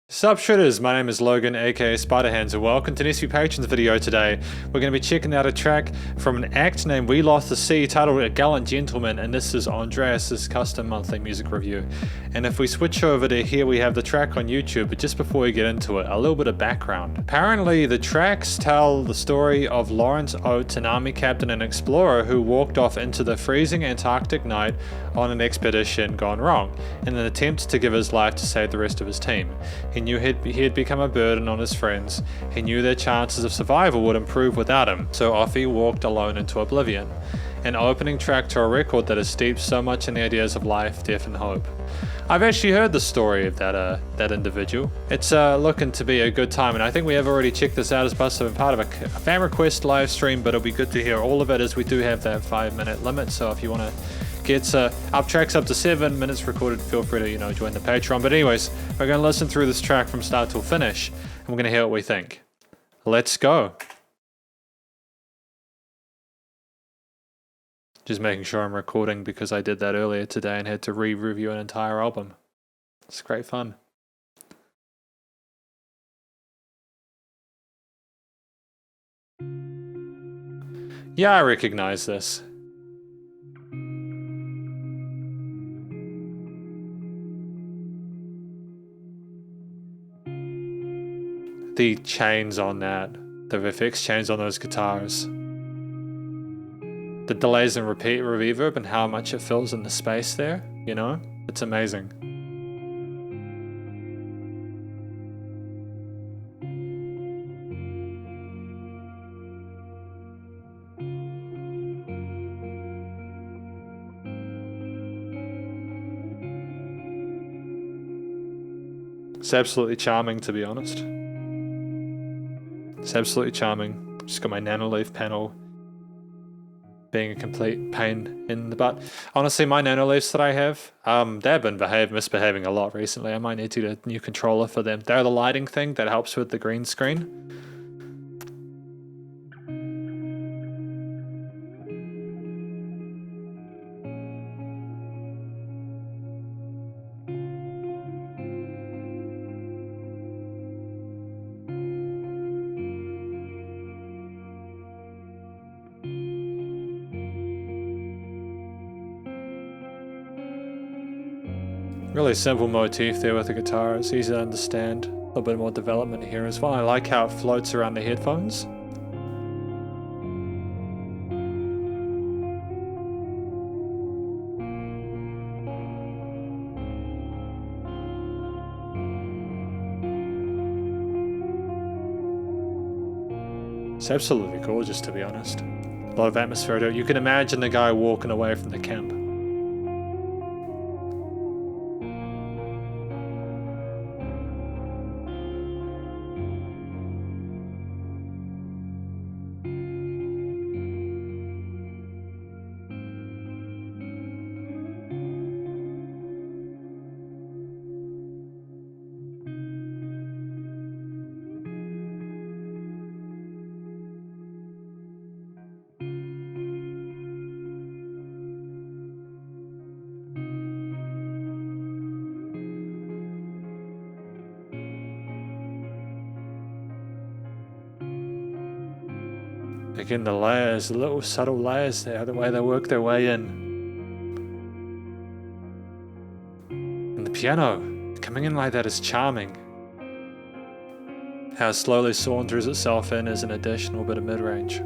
Sup shredders, my name is Logan aka Spiderhands and welcome to Nesby Patrons video today. We're going to be checking out a track from an act named We Lost the Sea titled A Gallant Gentleman, and this is Andreas' custom monthly music review. And if we switch over to here, we have the track on YouTube, but just before we get into it, a little bit of background. Apparently the tracks tell the story of Lawrence Oates, an army captain and explorer who walked off into the freezing Antarctic night on an expedition gone wrong in an attempt to give his life to save the rest of his team. He knew he had become a burden on his friends. He knew their chances of survival would improve without him, so off he walked alone into oblivion. An opening track to a record that is steeped so much in the ideas of life, death and hope. I've actually heard the story of that individual. It's looking to be a good time, and I think we have already checked this out as part of a fan request live stream, but it'll be good to hear all of it as we do have that 5-minute limit, so if you want to get tracks up to 7 minutes recorded, feel free to join the Patreon. But anyways, we're going to listen through this track from start till finish, and we're going to hear what we think. Let's go. Just making sure I'm recording because I did that earlier today and had to re-review an entire album. It's great fun. Yeah, I recognize this. The chains on that, the FX chains on those guitars, the delays and reverb and how much it fills in the space there, it's amazing. It's absolutely charming, to be honest. It's absolutely charming. Just got my Nanoleaf panel being a complete pain in the butt. Honestly, my Nanoleafs that I have, they've been misbehaving a lot recently. I might need to get a new controller for them. They're the lighting thing that helps with the green screen. Really simple motif there with the guitar. It's easy to understand. A little bit more development here as well. I like how it floats around the headphones. It's absolutely gorgeous, to be honest. A lot of atmosphere to it. You can imagine the guy walking away from the camp. Again, the layers, the little subtle layers there, the way they work their way in. And the piano, coming in like that is charming. How it slowly saunters itself in as an additional bit of mid-range.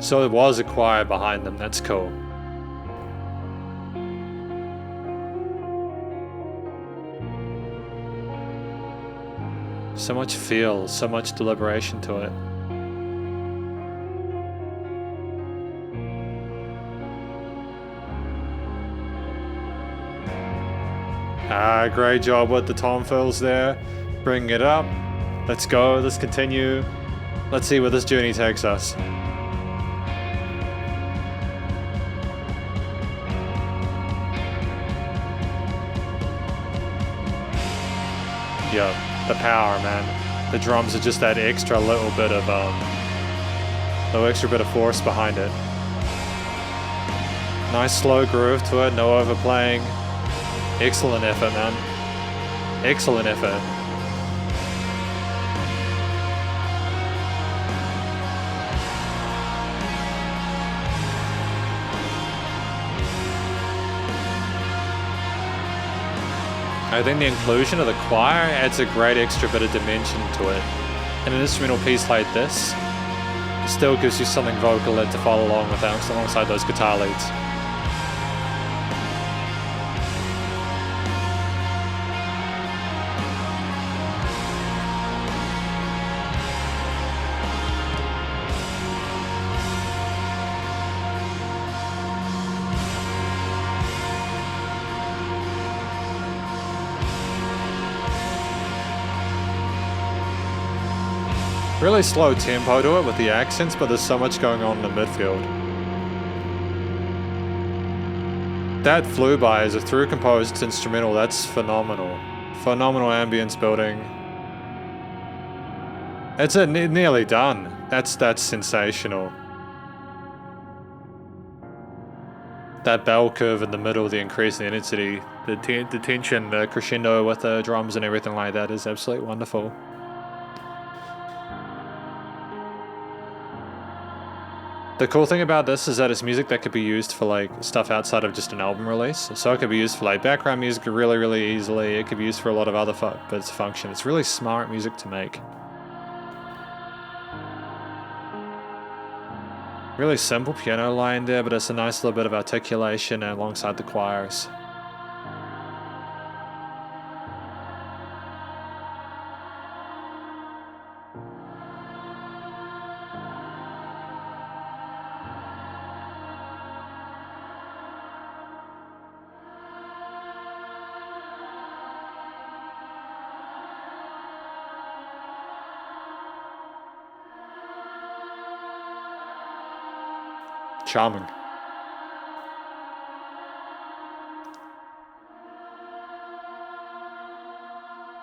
So it was a choir behind them, that's cool. So much feel, so much deliberation to it. Great job with the tom fills there. Bringing it up. Let's go, let's continue. Let's see where this journey takes us. Yep. The power, man. The drums are just that extra little bit of No extra bit of force behind it. Nice slow groove to it, no overplaying. Excellent effort, man. Excellent effort. I think the inclusion of the choir adds a great extra bit of dimension to it. And an instrumental piece like this still gives you something vocal-led to follow along with alongside those guitar leads. Really slow tempo to it with the accents, but there's so much going on in the midfield. That flew by as a through composed instrumental. That's phenomenal. Phenomenal ambience building. It's nearly done. That's sensational. That bell curve in the middle, the increase in intensity, the tension, the crescendo with the drums and everything like that is absolutely wonderful. The cool thing about this is that it's music that could be used for like stuff outside of just an album release. So it could be used for like background music really, really easily. It could be used for a lot of other bits of function. It's really smart music to make. Really simple piano line there, but it's a nice little bit of articulation alongside the choirs. Charming.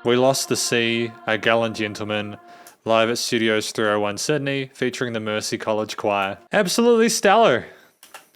We Lost the Sea, A Gallant Gentleman, live at Studios 301 Sydney, featuring the Mercy College Choir. Absolutely stellar.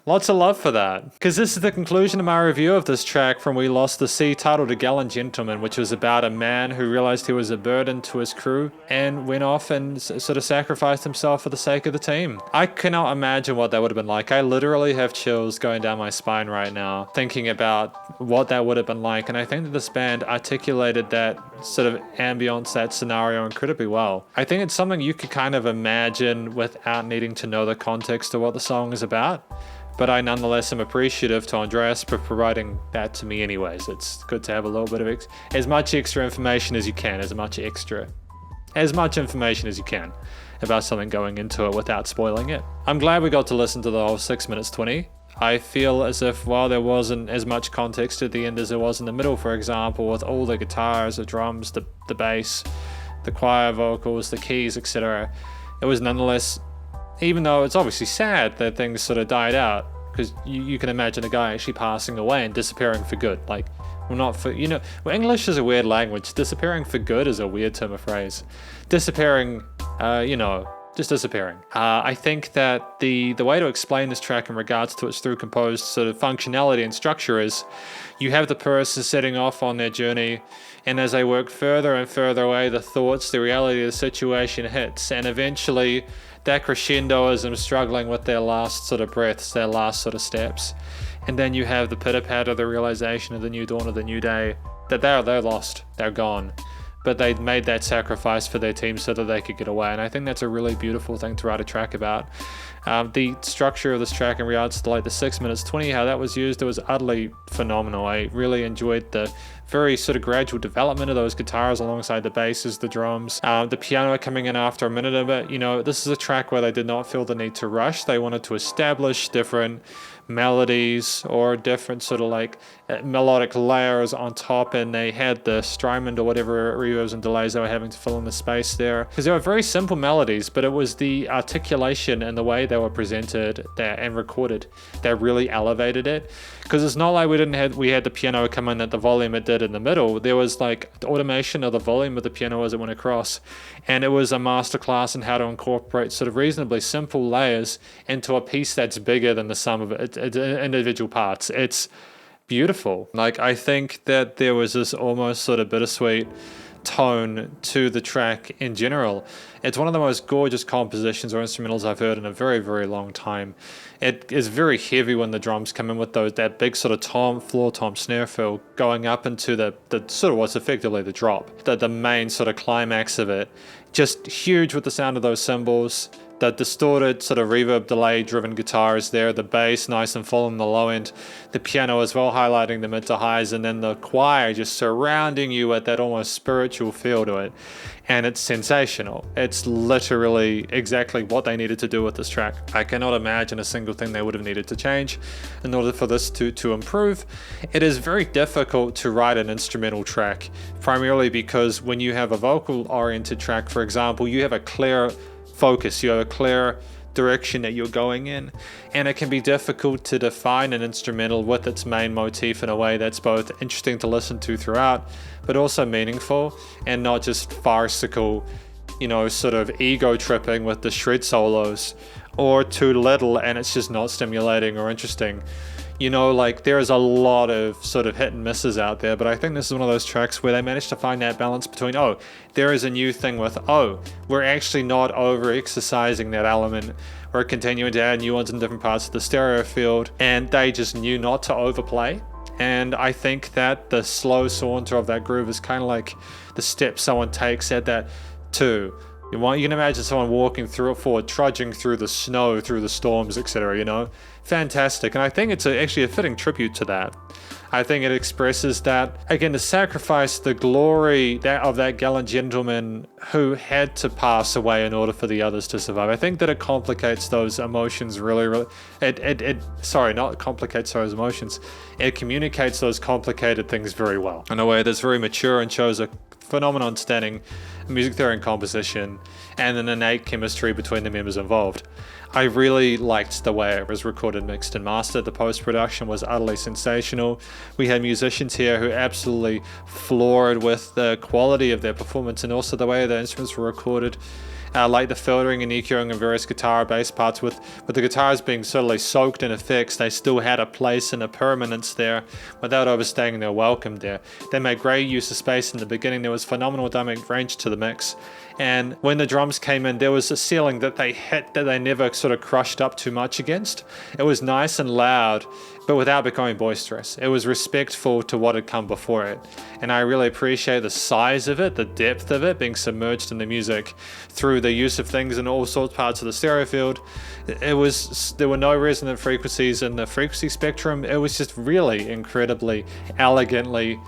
Lots of love for that. Because this is the conclusion of my review of this track from We Lost the Sea, titled A Gallant Gentleman, which was about a man who realized he was a burden to his crew and went off and sort of sacrificed himself for the sake of the team. I cannot imagine what that would have been like. I literally have chills going down my spine right now, thinking about what that would have been like. And I think that this band articulated that sort of ambience, that scenario incredibly well. I think it's something you could kind of imagine without needing to know the context of what the song is about. But I nonetheless am appreciative to Andreas for providing that to me anyways. It's good to have a little bit of as much extra information as you can, as much information as you can about something going into it without spoiling it. I'm glad we got to listen to the whole 6 minutes 20. I feel as if while there wasn't as much context at the end as there was in the middle, for example, with all the guitars, the drums, the bass, the choir vocals, the keys, etc., it was nonetheless, even though it's obviously sad that things sort of died out, because you can imagine a guy actually passing away and disappearing for good. Like, well, not for, well, English is a weird language. Disappearing for good is a weird term of phrase. Disappearing, just disappearing. I think that the way to explain this track in regards to its through composed sort of functionality and structure is you have the person setting off on their journey, and as they work further and further away, the thoughts, the reality of the situation hits, and eventually that crescendo is them struggling with their last sort of breaths, their last sort of steps. And then you have the pitter-patter, the realization of the new dawn of the new day, that they're lost, they're gone. But they made that sacrifice for their team so that they could get away. And I think that's a really beautiful thing to write a track about. The structure of this track in regards to like the 6 minutes 20, how that was used, it was utterly phenomenal. I really enjoyed the very sort of gradual development of those guitars alongside the basses, the drums, the piano coming in after a minute of it. This is a track where they did not feel the need to rush. They wanted to establish different melodies or different sort of like melodic layers on top, and they had the Strymon or whatever reverbs and delays they were having to fill in the space there, because they were very simple melodies, but it was the articulation and the way they were presented and recorded that really elevated it. Because it's not like we had the piano come in at the volume it did did in the middle, there was like the automation of the volume of the piano as it went across, and it was a masterclass in how to incorporate sort of reasonably simple layers into a piece that's bigger than the sum of individual parts. It's beautiful. Like, I think that there was this almost sort of bittersweet tone to the track in general. It's one of the most gorgeous compositions or instrumentals I've heard in a very, very long time. It is very heavy when the drums come in with that big sort of floor tom snare fill going up into the sort of what's effectively the drop, the main sort of climax of it. Just huge with the sound of those cymbals. The distorted sort of reverb delay driven guitar is there, the bass nice and full in the low end, the piano as well highlighting the mid to highs, and then the choir just surrounding you with that almost spiritual feel to it. And it's sensational. It's literally exactly what they needed to do with this track. I cannot imagine a single thing they would have needed to change in order for this to improve. It is very difficult to write an instrumental track, primarily because when you have a vocal oriented track, for example, you have a clear focus, you have a clear direction that you're going in, and it can be difficult to define an instrumental with its main motif in a way that's both interesting to listen to throughout, but also meaningful and not just farcical, sort of ego tripping with the shred solos, or too little and it's just not stimulating or interesting. Like, there is a lot of sort of hit and misses out there, but I think this is one of those tracks where they managed to find that balance between, there is a new thing with, we're actually not over exercising that element, we're continuing to add new ones in different parts of the stereo field, and they just knew not to overplay. And I think that the slow saunter of that groove is kind of like the step someone takes at that too. You can imagine someone walking through it forward, trudging through the snow, through the storms, etc. Fantastic. And I think it's actually a fitting tribute to that. I think it expresses that, again, to sacrifice the glory of that gallant gentleman who had to pass away in order for the others to survive. I think that it complicates those emotions really. Not complicates those emotions. It communicates those complicated things very well in a way that's very mature and shows a phenomenal understanding of music theory and composition and an innate chemistry between the members involved. I really liked the way it was recorded, mixed and mastered. The post-production was utterly sensational. We had musicians here who absolutely floored with the quality of their performance and also the way the instruments were recorded. Like the filtering and EQing of various guitar bass parts with the guitars being totally soaked in effects, they still had a place and a permanence there without overstaying their welcome there. They made great use of space in the beginning. There was phenomenal dynamic range to the mix. And when the drums came in, there was a ceiling that they hit that they never sort of crushed up too much against. It was nice and loud, but without becoming boisterous. It was respectful to what had come before it. And I really appreciate the size of it, the depth of it, being submerged in the music through the use of things in all sorts of parts of the stereo field. There were no resonant frequencies in the frequency spectrum. It was just really incredibly elegantly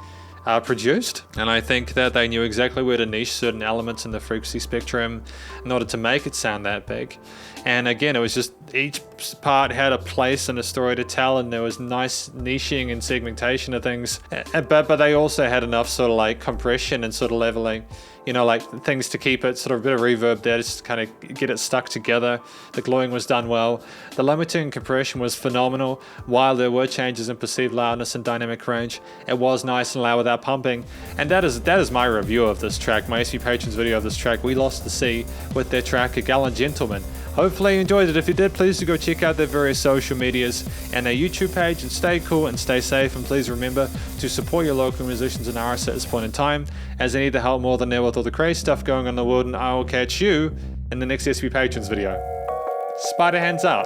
produced, and I think that they knew exactly where to niche certain elements in the frequency spectrum in order to make it sound that big. And again, it was just each part had a place and a story to tell, and there was nice niching and segmentation of things, but they also had enough sort of like compression and sort of leveling, like things to keep it sort of a bit of reverb there, just to kind of get it stuck together. The gluing was done well. The limiting and compression was phenomenal. While there were changes in perceived loudness and dynamic range, it was nice and loud without pumping. And that is my review of this track, my SP Patrons video of this track. We Lost the Sea with their track A Gallant Gentleman. Hopefully you enjoyed it. If you did, please do go check out their various social medias and their YouTube page, and stay cool and stay safe. And please remember to support your local musicians and artists at this point in time, as they need the help more than ever with all the crazy stuff going on in the world. And I will catch you in the next SP Patrons video. Spider hands out.